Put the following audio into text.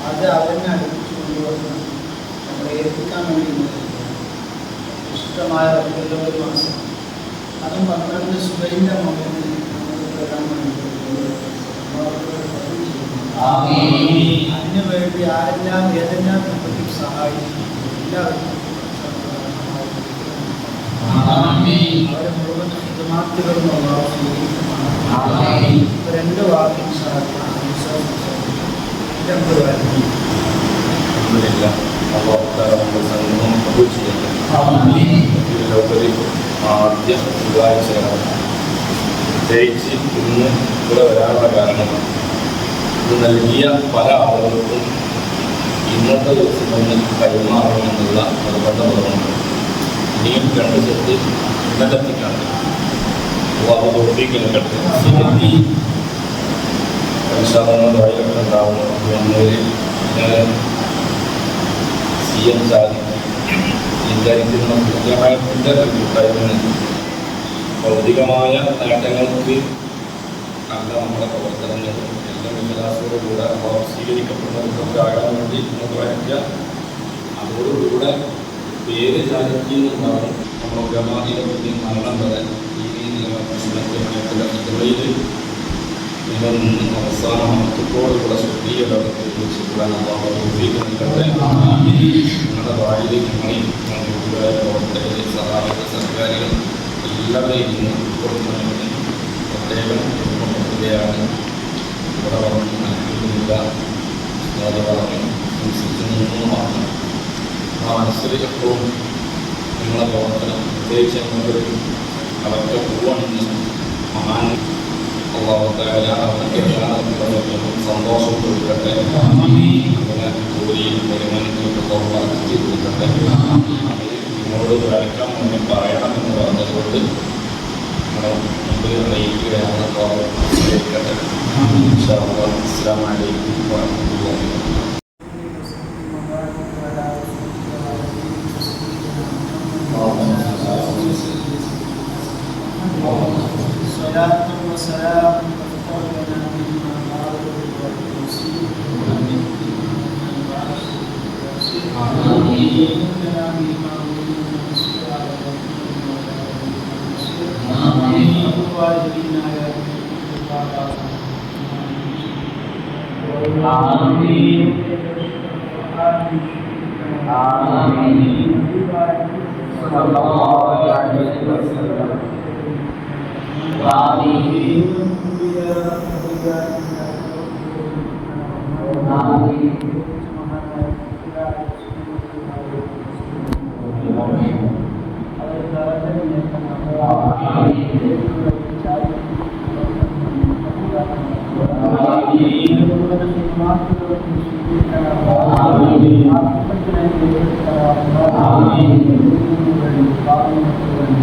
അത് അവരെന്നെ അടുപ്പിച്ചു കൊണ്ടുവന്ന് നമ്മളെ ഏൽപ്പിക്കാൻ വേണ്ടി ഇഷ്ടമായ ഒരു മാസം അതും 12 സുബൈൻ്റെ മകന് നമുക്ക് വരാൻ വേണ്ടി അതിനു വേണ്ടി ആരെല്ലാം ഏതെല്ലാം രൂപത്തിൽ സഹായിച്ചു എല്ലാവർക്കും അവരെ മുഴുവൻ ഹിതമാറ്റുകളും രണ്ട് വാക്കിൽ ആദ്യ തിങ്കളാഴ്ചയാണ്. പ്രത്യേകിച്ച് ഇന്ന് ഇവിടെ വരാനുള്ള കാരണം ഇത് നൽകിയ പല ആളുകൾക്കും ഇന്നത്തെ ദിവസം തന്നെ കൈമാറണമെന്നുള്ള നിർബന്ധമുണ്ട്. ഇനിയും 2 സെറ്റ് ഇന്നലെത്തിക്കാണ് തോൽപ്പിക്കുന്നുണ്ട്. വഴികളൊക്കെ ഉണ്ടാവുന്നു. CM സാധിക്കും വിചാരിക്കുന്ന കൃത്യമായതിൻ്റെ കൂട്ടായ്മ ഭൗതികമായ നേട്ടങ്ങൾക്ക് അല്ല നമ്മുടെ പ്രവർത്തനങ്ങൾ എല്ലാം വിശ്വാസത്തോടുകൂടെ സ്വീകരിക്കപ്പെടുന്നവർക്കൊക്കെ ആകാൻ വേണ്ടി നമുക്ക് വരയ്ക്കുക. അതോടുകൂടെ പേര് ചാരിക്കുന്നുണ്ടാകും. നമ്മൾ ഗമാനിയെ പറ്റി മരണം വരെ ഈ നിലയിൽ നിങ്ങൾ നിന്ന് അവസാന മഹത്വത്തോടുകൂടെ സ്വീയ ലോകത്തെക്കുറിച്ചുകൂടാൻ നിങ്ങളുടെ വായിൽ നിങ്ങളെയും കൂട്ടുകാരെ പ്രവർത്തകരെ സഹായിക സർക്കാരുകൾ എല്ലാവരെയും ഇന്ന് കൊടുക്കുന്നതിന് പ്രത്യേകം കൊടുക്കുകയാണ്. ഇവിടെ പറഞ്ഞു നൽകുന്നില്ല അത് പറഞ്ഞു സംശയിക്കുന്നു മാത്രം. ആ മനസ്സിൽ എപ്പോഴും നിങ്ങളെ പ്രവർത്തനം പ്രത്യേകിച്ച് നമ്മളൊരു അവർക്ക് പോവാണെന്ന് മഹാൻ സന്തോഷം കൊടുക്കട്ടെ. അങ്ങനെ ജോലിയിൽ വരുമാനങ്ങൾക്ക് വർദ്ധിച്ചു കൊടുക്കട്ടെ. നിങ്ങളോട് വരയ്ക്കാൻ വേണ്ടി പറയണമെന്ന് പറഞ്ഞതുകൊണ്ട് നമ്മുടെ മുമ്പിൽ അറിയിക്കുകയാണ്. അസ്സലാമു അലൈക്കും വറഹ്മത്തുള്ളാഹി. والسلام تفضل بنا معروف والتوصيل آمين Amin.